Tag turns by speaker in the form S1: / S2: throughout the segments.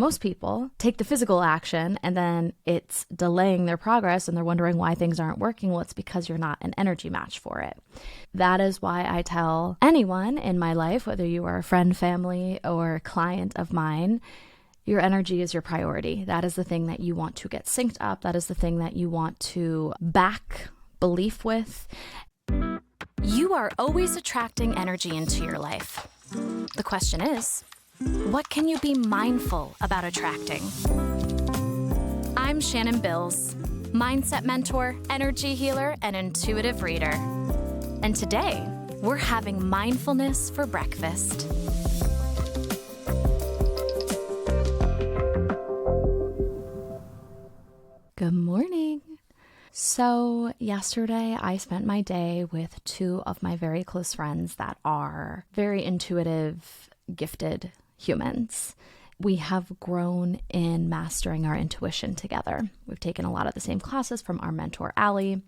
S1: most people take the physical action and then it's delaying their progress and they're wondering why things aren't working. Well, it's because you're not an energy match for it. That is why I tell anyone in my life, whether you are a friend, family, or client of mine, your energy is your priority. That is the thing that you want to get synced up. That is the thing that you want to back belief with.
S2: You are always attracting energy into your life. The question is, what can you be mindful about attracting? I'm Shannon Bills, mindset mentor, energy healer, and intuitive reader. And today, we're having mindfulness for breakfast.
S1: Good morning. So yesterday I spent my day with two of my very close friends that are very intuitive, gifted humans. We have grown in mastering our intuition together. We've taken a lot of the same classes from our mentor, Allie.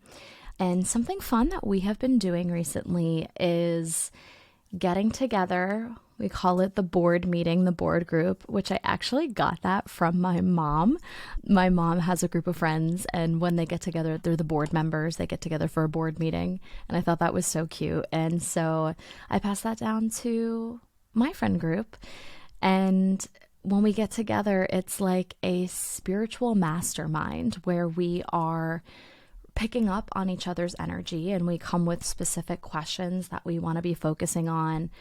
S1: And something fun that we have been doing recently is getting together. We call it the board meeting, the board group, which I actually got that from my mom. My mom has a group of friends, and when they get together, they're the board members. They get together for a board meeting, and I thought that was so cute. And so I passed that down to my friend group. And when we get together, it's like a spiritual mastermind where we are picking up on each other's energy, and we come with specific questions that we want to be focusing on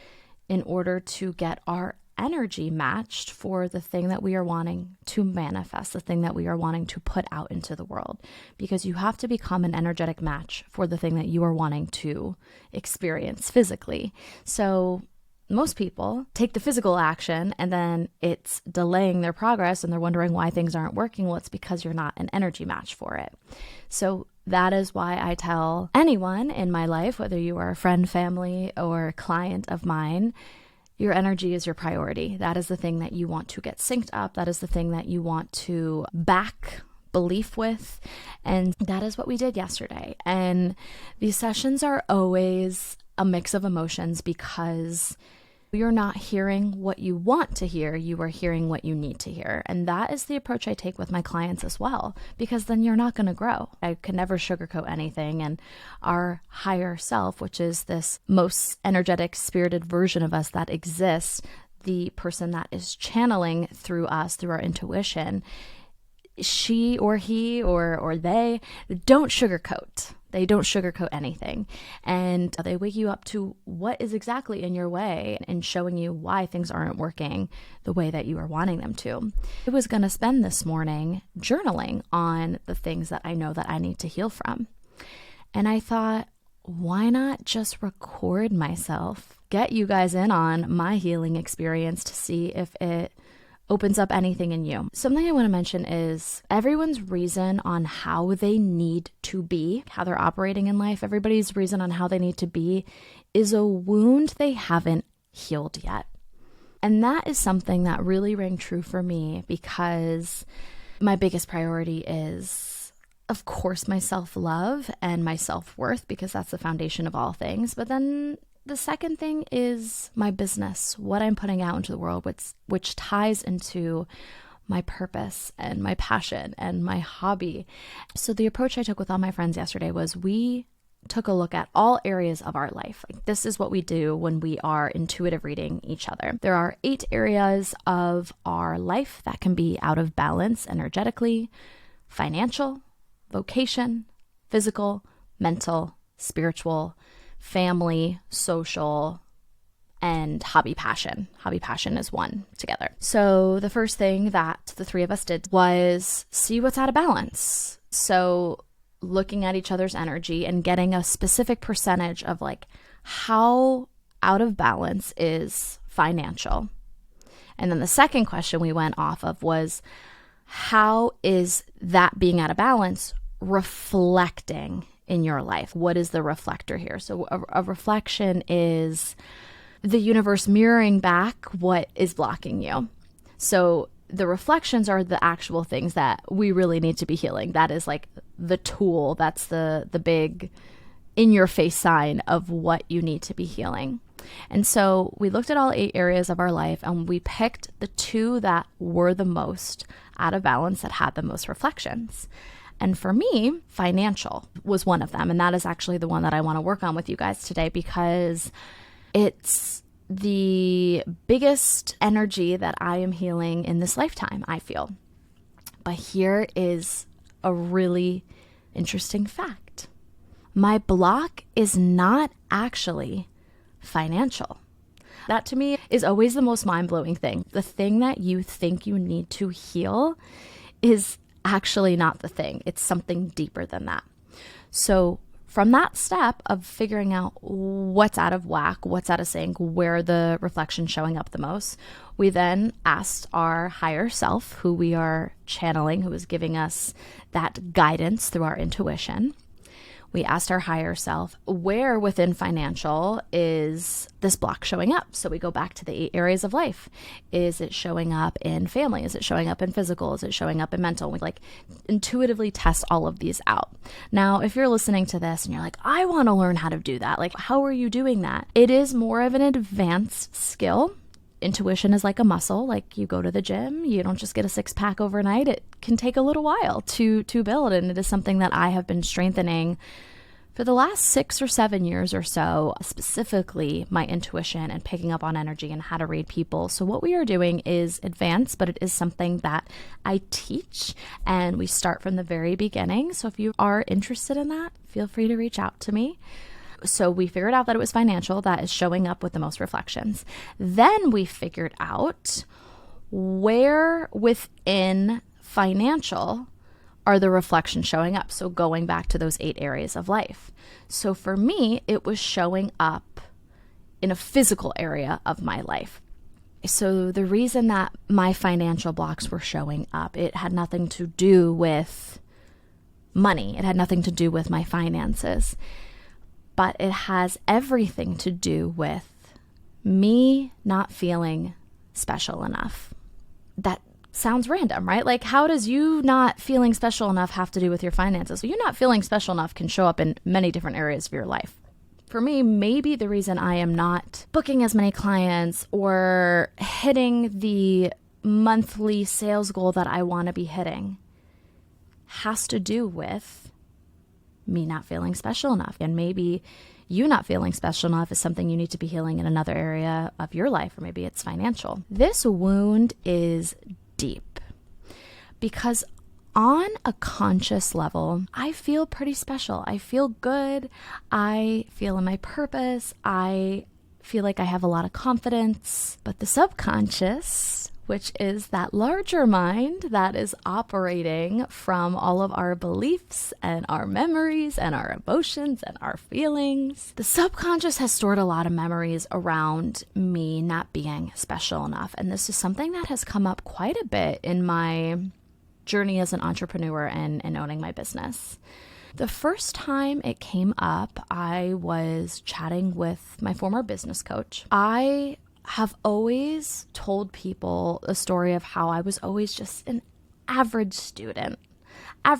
S1: in order to get our energy matched for the thing that we are wanting to manifest, the thing that we are wanting to put out into the world. Because you have to become an energetic match for the thing that you are wanting to experience physically. So most people take the physical action and then it's delaying their progress and they're wondering why things aren't working. Well, it's because you're not an energy match for it. So that is why I tell anyone in my life, whether you are a friend, family, or client of mine, your energy is your priority. That is the thing that you want to get synced up. That is the thing that you want to back belief with. And that is what we did yesterday. And these sessions are always a mix of emotions because you're not hearing what you want to hear, you are hearing what you need to hear. And that is the approach I take with my clients as well, because then you're not going to grow. I can never sugarcoat anything. And our higher self, which is this most energetic, spirited version of us that exists, the person that is channeling through us, through our intuition, she or he or they don't sugarcoat. They don't sugarcoat anything. And they wake you up to what is exactly in your way and showing you why things aren't working the way that you are wanting them to. I was going to spend this morning journaling on the things that I know that I need to heal from. And I thought, why not just record myself, get you guys in on my healing experience to see if it opens up anything in you. Something I want to mention is everyone's reason on how they need to be, how they're operating in life, everybody's reason on how they need to be is a wound they haven't healed yet. And that is something that really rang true for me because my biggest priority is, of course, my self-love and my self-worth, because that's the foundation of all things. But then the second thing is my business, what I'm putting out into the world, which ties into my purpose and my passion and my hobby. So the approach I took with all my friends yesterday was we took a look at all areas of our life. Like, this is what we do when we are intuitive reading each other. There are 8 areas of our life that can be out of balance energetically: financial, vocation, physical, mental, spiritual, family, social, and hobby passion. Hobby passion is one together. So the first thing that the 3 of us did was see what's out of balance. So looking at each other's energy and getting a specific percentage of like how out of balance is financial. And then the second question we went off of was, how is that being out of balance reflecting in your life? What is the reflector here? So a reflection is the universe mirroring back what is blocking you. So the reflections are the actual things that we really need to be healing. That is like the tool. That's the big in your face sign of what you need to be healing. And so we looked at all 8 areas of our life and we picked the 2 that were the most out of balance, that had the most reflections. And for me, financial was one of them. And that is actually the one that I want to work on with you guys today, because it's the biggest energy that I am healing in this lifetime, I feel. But here is a really interesting fact. My block is not actually financial. That to me is always the most mind-blowing thing. The thing that you think you need to heal is actually not the thing. It's something deeper than that. So from that step of figuring out what's out of whack, what's out of sync, where the reflection's showing up the most, we then asked our higher self, who we are channeling, who is giving us that guidance through our intuition. We asked our higher self, where within financial is this block showing up? So we go back to the 8 areas of life. Is it showing up in family? Is it showing up in physical? Is it showing up in mental? We intuitively test all of these out. Now, if you're listening to this and you're like, I want to learn how to do that. How are you doing that? It is more of an advanced skill. Intuition is like a muscle. You go to the gym, you don't just get a 6-pack overnight. It can take a little while to build. And it is something that I have been strengthening for the last 6 or 7 years or so, specifically my intuition and picking up on energy and how to read people. So what we are doing is advanced, but it is something that I teach, and we start from the very beginning. So if you are interested in that, feel free to reach out to me. So we figured out that it was financial that is showing up with the most reflections. Then we figured out where within financial are the reflections showing up. So going back to those 8 areas of life. So for me, it was showing up in a physical area of my life. So the reason that my financial blocks were showing up, it had nothing to do with money. It had nothing to do with my finances. But it has everything to do with me not feeling special enough. That sounds random, right? How does you not feeling special enough have to do with your finances? Well, you not feeling special enough can show up in many different areas of your life. For me, maybe the reason I am not booking as many clients or hitting the monthly sales goal that I want to be hitting has to do with me not feeling special enough. And maybe you not feeling special enough is something you need to be healing in another area of your life, or maybe it's financial. This wound is deep because on a conscious level, I feel pretty special. I feel good. I feel in my purpose. I feel like I have a lot of confidence. But the subconscious, which is that larger mind that is operating from all of our beliefs and our memories and our emotions and our feelings. The subconscious has stored a lot of memories around me not being special enough. And this is something that has come up quite a bit in my journey as an entrepreneur and owning my business. The first time it came up, I was chatting with my former business coach. I have always told people a story of how I was always just an average student. I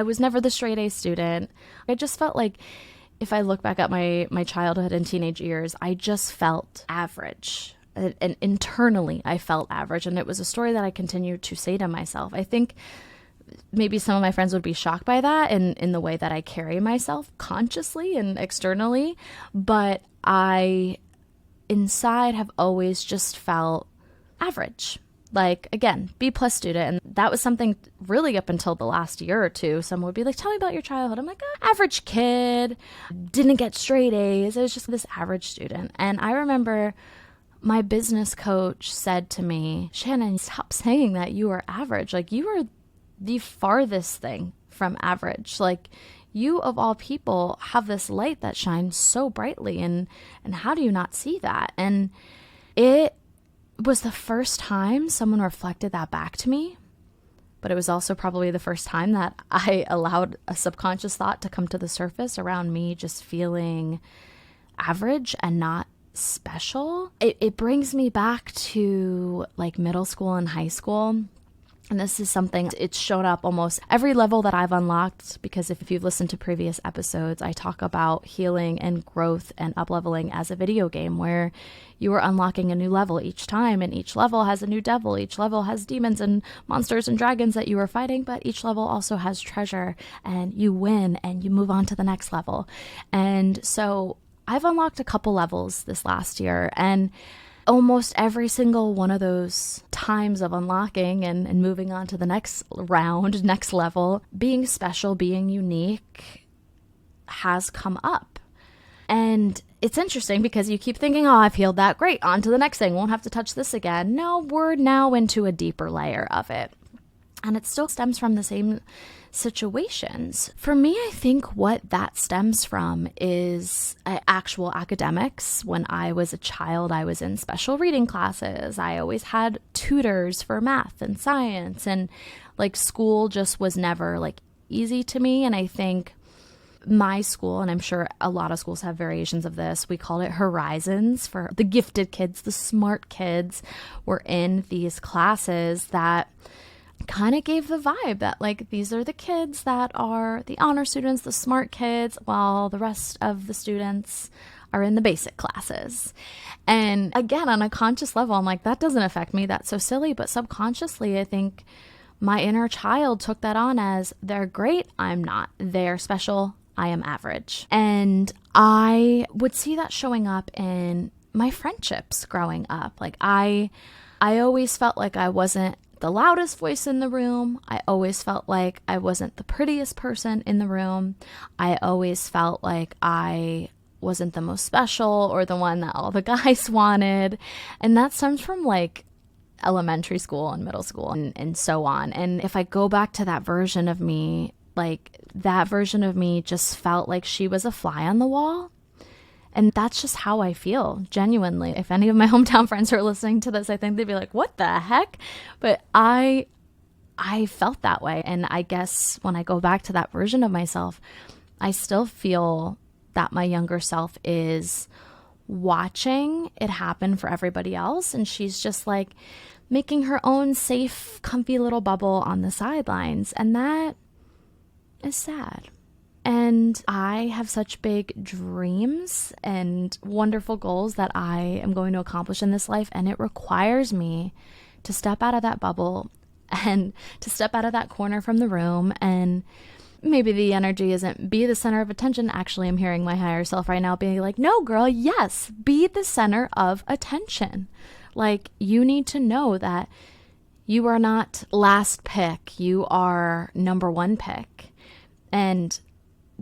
S1: was never the straight A student. I just felt like if I look back at my childhood and teenage years, I just felt average. And internally, I felt average. And it was a story that I continued to say to myself. I think maybe some of my friends would be shocked by that in the way that I carry myself consciously and externally. But I inside have always just felt average. Again, B+ student. And that was something really up until the last year or two. Someone would be like, tell me about your childhood. I'm like, average kid, didn't get straight A's. It was just this average student. And I remember my business coach said to me, Shannon, stop saying that you are average. You are the farthest thing from average. You of all people have this light that shines so brightly, and how do you not see that? And it was the first time someone reflected that back to me, but it was also probably the first time that I allowed a subconscious thought to come to the surface around me just feeling average and not special. It brings me back to middle school and high school. And this is something, it's shown up almost every level that I've unlocked, because if you've listened to previous episodes, I talk about healing and growth and up-leveling as a video game where you are unlocking a new level each time, and each level has a new devil. Each level has demons and monsters and dragons that you are fighting, but each level also has treasure, and you win and you move on to the next level. And so I've unlocked a couple levels this last year, and almost every single one of those times of unlocking and moving on to the next round, next level, being special, being unique has come up. And it's interesting because you keep thinking, oh, I've healed that. Great. On to the next thing. Won't have to touch this again. No, we're now into a deeper layer of it. And it still stems from the same situations. For me, I think what that stems from is actual academics. When I was a child, I was in special reading classes. I always had tutors for math and science, and like school just was never like easy to me. And I think my school, and I'm sure a lot of schools have variations of this, we called it Horizons for the gifted kids, the smart kids were in these classes that kind of gave the vibe that like these are the kids that are the honor students, the smart kids, while the rest of the students are in the basic classes. And again, on a conscious level, I'm like, that doesn't affect me. That's so silly. But subconsciously, I think my inner child took that on as they're great. I'm not. They're special. I am average. And I would see that showing up in my friendships growing up. Like I always felt like I wasn't the loudest voice in the room. I always felt like I wasn't the prettiest person in the room. I always felt like I wasn't the most special or the one that all the guys wanted. And that stems from like elementary school and middle school and so on. And if I go back to that version of me, like that version of me just felt like she was a fly on the wall. And that's just how I feel, genuinely. If any of my hometown friends are listening to this, I think they'd be like, what the heck? But I felt that way. And I guess when I go back to that version of myself, I still feel that my younger self is watching it happen for everybody else. And she's just like making her own safe, comfy little bubble on the sidelines. And that is sad. And I have such big dreams and wonderful goals that I am going to accomplish in this life. And it requires me to step out of that bubble and to step out of that corner from the room. And maybe the energy isn't be the center of attention. Actually, I'm hearing my higher self right now being like, no, girl, yes, be the center of attention. Like, you need to know that you are not last pick. You are number one pick. And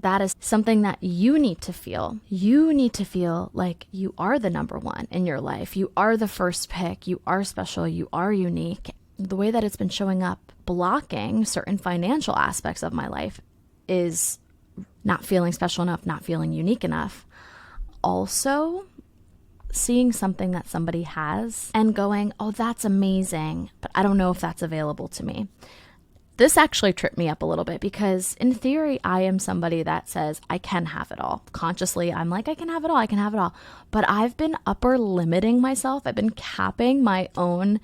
S1: that is something that you need to feel. You need to feel like you are the number one in your life. You are the first pick. You are special. You are unique. The way that it's been showing up blocking certain financial aspects of my life is not feeling special enough, not feeling unique enough. Also, seeing something that somebody has and going, oh, that's amazing, but I don't know if that's available to me. This actually tripped me up a little bit because in theory, I am somebody that says I can have it all. Consciously, I'm like, I can have it all. I can have it all. But I've been upper limiting myself. I've been capping my own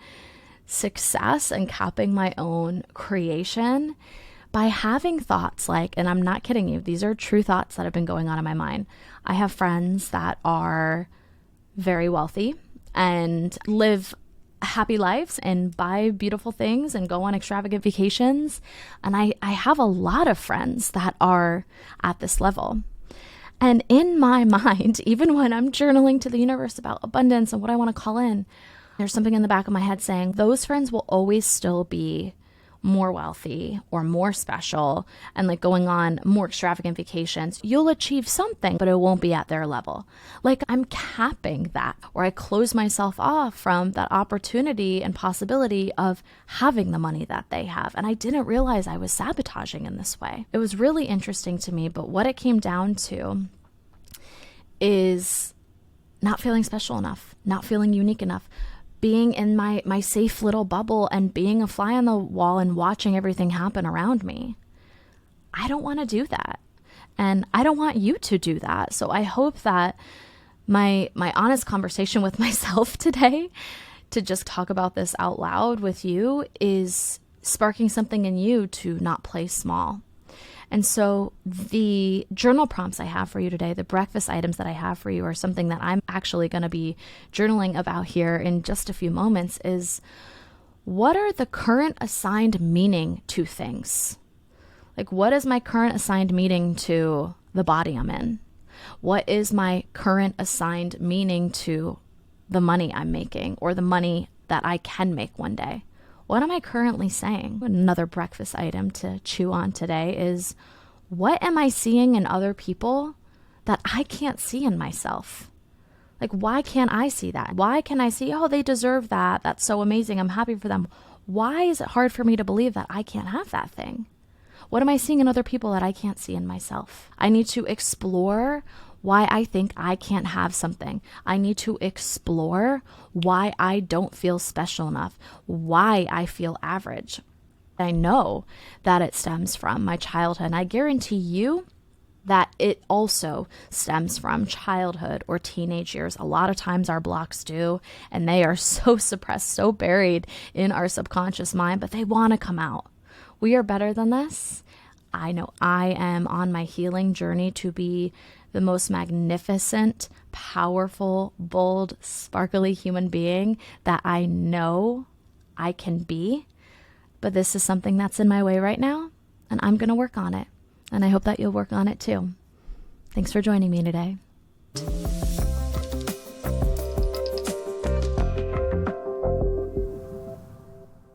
S1: success and capping my own creation by having thoughts like, and I'm not kidding you, these are true thoughts that have been going on in my mind. I have friends that are very wealthy and live happy lives and buy beautiful things and go on extravagant vacations. And I have a lot of friends that are at this level. And in my mind, even when I'm journaling to the universe about abundance and what I want to call in, there's something in the back of my head saying those friends will always still be more wealthy or more special and like going on more extravagant vacations. You'll achieve something, but it won't be at their level. Like I'm capping that, or I close myself off from that opportunity and possibility of having the money that they have. And I didn't realize I was sabotaging in this way. It was really interesting to me, but what it came down to is not feeling special enough, not feeling unique enough, being in my safe little bubble and being a fly on the wall and watching everything happen around me. I don't want to do that. And I don't want you to do that. So I hope that my honest conversation with myself today, to just talk about this out loud with you, is sparking something in you to not play small. And so the journal prompts I have for you today, the breakfast items that I have for you, are something that I'm actually going to be journaling about here in just a few moments, is what are the current assigned meaning to things? Like, what is my current assigned meaning to the body I'm in? What is my current assigned meaning to the money I'm making, or the money that I can make one day? What am I currently saying? Another breakfast item to chew on today is, what am I seeing in other people that I can't see in myself? Like, why can't I see that? Why can I see, oh, they deserve that. That's so amazing. I'm happy for them. Why is it hard for me to believe that I can't have that thing? What am I seeing in other people that I can't see in myself? I need to explore why I think I can't have something. I need to explore why I don't feel special enough, why I feel average. I know that it stems from my childhood, and I guarantee you that it also stems from childhood or teenage years. A lot of times our blocks do, and they are so suppressed, so buried in our subconscious mind, but they want to come out. We are better than this. I know I am on my healing journey to be the most magnificent, powerful, bold, sparkly human being that I know I can be. But this is something that's in my way right now, and I'm going to work on it. And I hope that you'll work on it too. Thanks for joining me today.